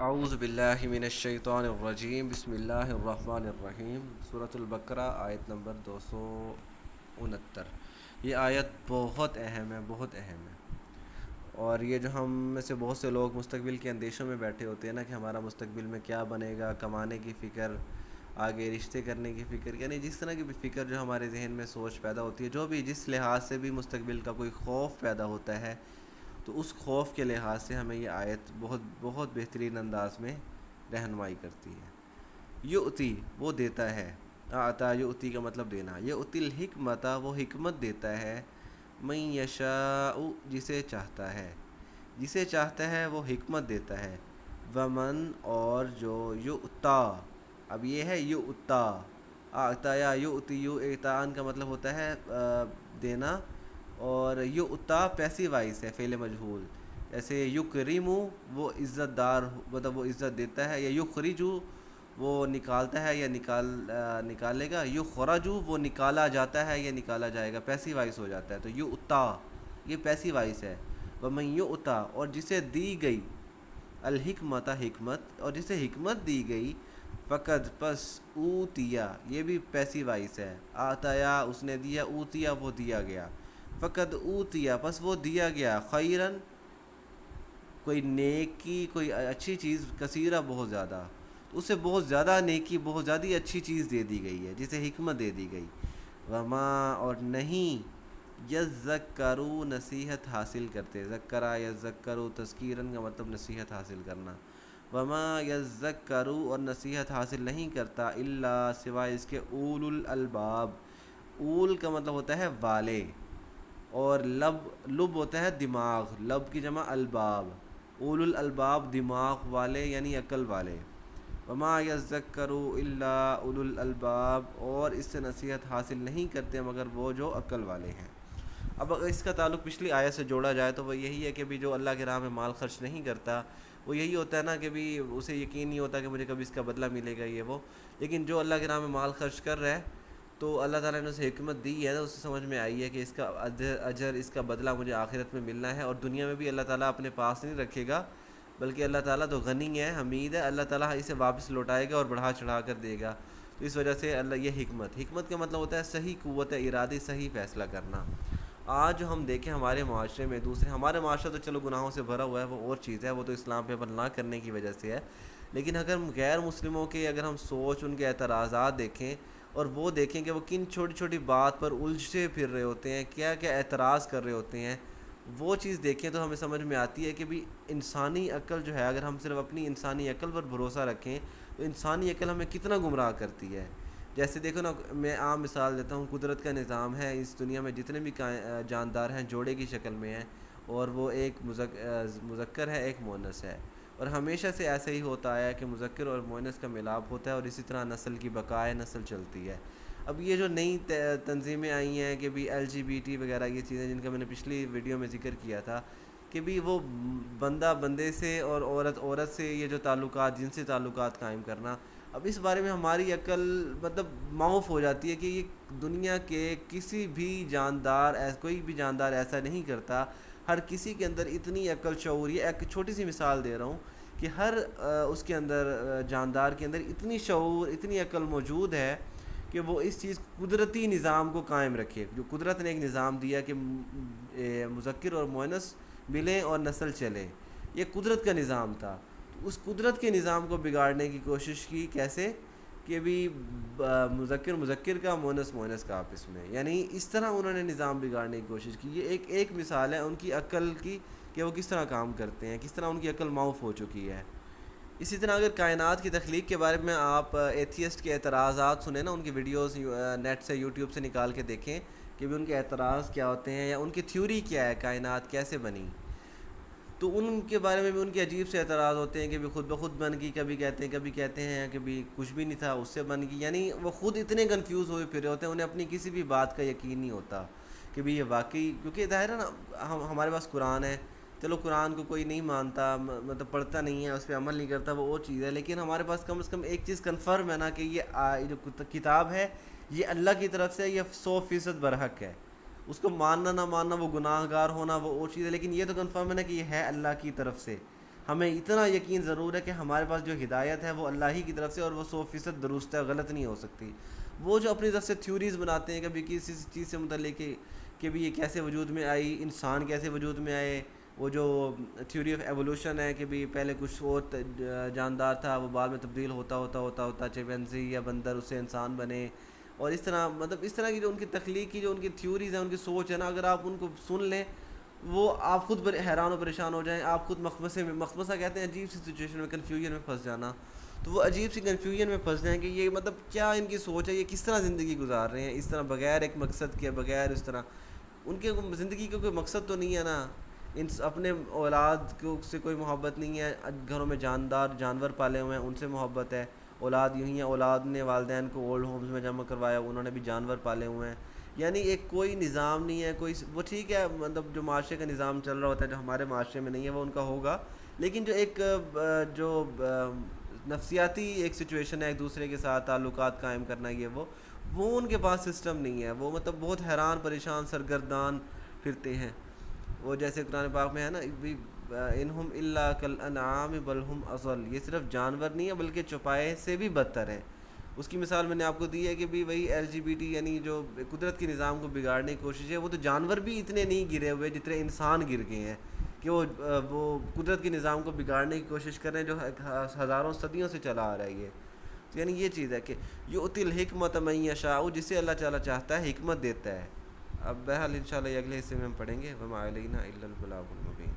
اعوذ باللہ من الشیطان الرجیم، بسم اللہ الرحمن الرحیم۔ سورۃ البقرہ آیت نمبر 269۔ یہ آیت بہت اہم ہے، بہت اہم ہے۔ اور یہ جو ہم میں سے بہت سے لوگ مستقبل کے اندیشوں میں بیٹھے ہوتے ہیں نا، کہ ہمارا مستقبل میں کیا بنے گا، کمانے کی فکر، آگے رشتے کرنے کی فکر، یعنی جس طرح کی بھی فکر جو ہمارے ذہن میں سوچ پیدا ہوتی ہے، جو بھی جس لحاظ سے بھی مستقبل کا کوئی خوف پیدا ہوتا ہے، تو اس خوف کے لحاظ سے ہمیں یہ آیت بہت بہت بہترین انداز میں رہنمائی کرتی ہے۔ یؤتی وہ دیتا ہے، عطا یؤتی کا مطلب دینا، یؤتی الحکمت وہ حکمت دیتا ہے، من یشاء جسے چاہتا ہے، جسے چاہتا ہے وہ حکمت دیتا ہے، ومن اور جو یؤتا، اب یہ ہے یؤتا، آتا یا یؤتی، یو اعطان کا مطلب ہوتا ہے دینا، اور یؤتا پیسیو وائس ہے، فعل مجہول، جیسے یکرمو وہ عزت دار، مطلب وہ عزت دیتا ہے، یا یخرجو وہ نکالتا ہے یا نکالے گا، یخرجو وہ نکالا جاتا ہے یا نکالا جائے گا، پیسیو وائس ہو جاتا ہے، تو یؤتا یہ پیسیو وائس ہے۔ ومن یؤتا اور جسے دی گئی، الحکمت حکمت، اور جسے حکمت دی گئی، فقد پس اوتیا یہ بھی پیسیو وائس ہے، آتایا اس نے دیا، اوتیا وہ دیا گیا، فقد اوتیا پس وہ دیا گیا، خیرن کوئی نیکی، کوئی اچھی چیز، کثیرہ بہت زیادہ، تو اسے بہت زیادہ نیکی، بہت زیادہ اچھی چیز دے دی گئی ہے، جسے حکمت دے دی گئی۔ وما اور نہیں، یذکروا نصیحت حاصل کرتے، ذکرا یذکروا تذکیرن کا مطلب نصیحت حاصل کرنا، وما یذکروا اور نصیحت حاصل نہیں کرتا، الا سوائے اس کے اول الالباب، اول کا مطلب ہوتا ہے والے، اور لب ہوتا ہے دماغ، لب کی جمع الباب، اول الالباب دماغ والے یعنی عقل والے۔ وما یذکروا الا اولو الالباب اور اس سے نصیحت حاصل نہیں کرتے مگر وہ جو عقل والے ہیں۔ اب اگر اس کا تعلق پچھلی آیت سے جوڑا جائے تو وہ یہی ہے کہ بھی جو اللہ کے راہ میں مال خرچ نہیں کرتا، وہ یہی ہوتا ہے نا کہ بھی اسے یقین نہیں ہوتا کہ مجھے کبھی اس کا بدلہ ملے گا، یہ وہ، لیکن جو اللہ کے راہ میں مال خرچ کر رہا ہے تو اللہ تعالیٰ نے اسے حکمت دی ہے، تو اسے سمجھ میں آئی ہے کہ اس کا اجر، اس کا بدلہ مجھے آخرت میں ملنا ہے، اور دنیا میں بھی اللہ تعالیٰ اپنے پاس نہیں رکھے گا، بلکہ اللہ تعالیٰ تو غنی ہے، حمید ہے، اللہ تعالیٰ اسے واپس لوٹائے گا اور بڑھا چڑھا کر دے گا۔ تو اس وجہ سے اللہ یہ حکمت کا مطلب ہوتا ہے صحیح قوت ارادی، صحیح فیصلہ کرنا۔ آج جو ہم دیکھیں ہمارے معاشرے میں، ہمارے معاشرہ تو چلو گناہوں سے بھرا ہوا ہے، وہ اور چیز ہے، وہ تو اسلام پہ عمل نہ کرنے کی وجہ سے ہے، لیکن اگر ہم غیر مسلموں کے اگر ہم سوچ، ان کے اعتراضات دیکھیں، اور وہ دیکھیں کہ وہ کن چھوٹی چھوٹی بات پر الجھے پھر رہے ہوتے ہیں، کیا کیا اعتراض کر رہے ہوتے ہیں، وہ چیز دیکھیں تو ہمیں سمجھ میں آتی ہے کہ بھی انسانی عقل جو ہے، اگر ہم صرف اپنی انسانی عقل پر بھروسہ رکھیں تو انسانی عقل ہمیں کتنا گمراہ کرتی ہے۔ جیسے دیکھو نا، میں عام مثال دیتا ہوں، قدرت کا نظام ہے، اس دنیا میں جتنے بھی جاندار ہیں جوڑے کی شکل میں ہیں، اور وہ ایک مذکر ہے، ایک مؤنث ہے، اور ہمیشہ سے ایسے ہی ہوتا آیا ہے کہ مذکر اور مؤنث کا ملاپ ہوتا ہے، اور اسی طرح نسل کی بقائے نسل چلتی ہے۔ اب یہ جو نئی تنظیمیں آئی ہیں کہ بھی LGBT وغیرہ، یہ چیزیں جن کا میں نے پچھلی ویڈیو میں ذکر کیا تھا، کہ بھی وہ بندہ بندے سے اور عورت عورت سے یہ جو تعلقات، جنسی تعلقات قائم کرنا، اب اس بارے میں ہماری عقل مطلب معاف ہو جاتی ہے کہ یہ دنیا کے کسی بھی جاندار، کوئی بھی جاندار ایسا نہیں کرتا، ہر کسی کے اندر اتنی عقل شعور، یہ ایک چھوٹی سی مثال دے رہا ہوں کہ ہر اس کے اندر، جاندار کے اندر اتنی شعور، اتنی عقل موجود ہے کہ وہ اس چیز قدرتی نظام کو قائم رکھے، جو قدرت نے ایک نظام دیا کہ مذکر اور مؤنث ملیں اور نسل چلے، یہ قدرت کا نظام تھا، تو اس قدرت کے نظام کو بگاڑنے کی کوشش کی، کیسے کہ بھی مذکر مذکر کا، مؤنث مؤنث کا آپس میں، یعنی اس طرح انہوں نے نظام بگاڑنے کی کوشش کی۔ یہ ایک مثال ہے ان کی عقل کی کہ وہ کس طرح کام کرتے ہیں، کس طرح ان کی عقل معاف ہو چکی ہے۔ اسی طرح اگر کائنات کی تخلیق کے بارے میں آپ ایتھیسٹ کے اعتراضات سنیں نا، ان کی ویڈیوز نیٹ سے، یوٹیوب سے نکال کے دیکھیں کہ بھی ان کے اعتراض کیا ہوتے ہیں، یا ان کی تھیوری کیا ہے، کائنات کیسے بنی، تو ان کے بارے میں بھی ان کے عجیب سے اعتراض ہوتے ہیں کہ بھی خود بخود بن گئی، کبھی کہتے ہیں کہ بھی کچھ بھی نہیں تھا، اس سے بن گئی، یعنی وہ خود اتنے کنفیوز ہوئے پھرے ہوتے ہیں، انہیں اپنی کسی بھی بات کا یقین نہیں ہوتا کہ بھی یہ واقعی، کیونکہ ظاہر ہے نا ہمارے پاس قرآن ہے، چلو قرآن کو کوئی نہیں مانتا، مطلب پڑھتا نہیں ہے، اس پہ عمل نہیں کرتا، وہ اور چیز ہے، لیکن ہمارے پاس کم از کم ایک چیز کنفرم ہے نا کہ یہ جو کتاب ہے یہ اللہ کی طرف سے، یہ 100% برحق ہے، اس کو ماننا نہ ماننا، وہ گناہ گار ہونا وہ اور چیز ہے، لیکن یہ تو کنفرم ہے نا کہ یہ ہے اللہ کی طرف سے، ہمیں اتنا یقین ضرور ہے کہ ہمارے پاس جو ہدایت ہے وہ اللہ ہی کی طرف سے، اور وہ 100% درست ہے، غلط نہیں ہو سکتی۔ وہ جو اپنی طرف سے تھیوریز بناتے ہیں کبھی کسی چیز سے متعلق کہ بھی یہ کیسے وجود میں آئی، انسان کیسے وجود میں آئے، وہ جو تھیوری آف ایوولوشن ہے کہ بھی پہلے کچھ اور جاندار تھا، وہ بعد میں تبدیل ہوتا ہوتا ہوتا ہوتا چیمپینزی یا بندر، اس سے انسان بنے، اور اس طرح مطلب اس طرح کی جو ان کی تخلیق کی جو ان کی تھیوریز ہیں، ان کی سوچ ہے نا، اگر آپ ان کو سن لیں وہ آپ خود حیران و پریشان ہو جائیں، آپ خود مخمصہ کہتے ہیں عجیب سی سچویشن میں، کنفیوژن میں پھنس جانا، تو وہ عجیب سی کنفیوژن میں پھنس جائیں کہ یہ مطلب کیا ان کی سوچ ہے، یہ کس طرح زندگی گزار رہے ہیں اس طرح بغیر ایک مقصد کے، بغیر اس طرح ان کے زندگی کا کوئی مقصد تو نہیں ہے نا، ان اپنے اولاد کو سے کوئی محبت نہیں ہے، گھروں میں جانور پالے ہوئے ہیں ان سے محبت ہے، اولاد یوں ہی ہے، اولاد نے والدین کو اولڈ ہومز میں جمع کروایا، انہوں نے بھی جانور پالے ہوئے ہیں، یعنی ایک کوئی نظام نہیں ہے، کوئی وہ ٹھیک ہے مطلب جو معاشرے کا نظام چل رہا ہوتا ہے جو ہمارے معاشرے میں نہیں ہے وہ ان کا ہوگا، لیکن جو ایک جو نفسیاتی ایک سچویشن ہے ایک دوسرے کے ساتھ تعلقات قائم کرنا، یہ وہ ان کے پاس سسٹم نہیں ہے، وہ مطلب بہت حیران پریشان سرگردان پھرتے ہیں، وہ جیسے قرآن پاک میں ہے نا انہم الا کالانعام بل ہم اضل، یہ صرف جانور نہیں ہے بلکہ چوپائے سے بھی بدتر ہے۔ اس کی مثال میں نے آپ کو دی ہے کہ بھی وہی LGBT یعنی جو قدرت کے نظام کو بگاڑنے کی کوشش ہے، وہ تو جانور بھی اتنے نہیں گرے ہوئے جتنے انسان گر گئے ہیں کہ وہ قدرت کے نظام کو بگاڑنے کی کوشش کر رہے ہیں جو ہزاروں صدیوں سے چلا آ رہا ہے یہ، تو یعنی یہ چیز ہے کہ یؤتی الحکمت من یشاء، جسے اللہ تعالیٰ چاہتا ہے حکمت دیتا ہے۔ اب بہرحال انشاءاللہ یہ اگلے حصے میں ہم پڑھیں گے، وما علینا الا البلاغ المبین۔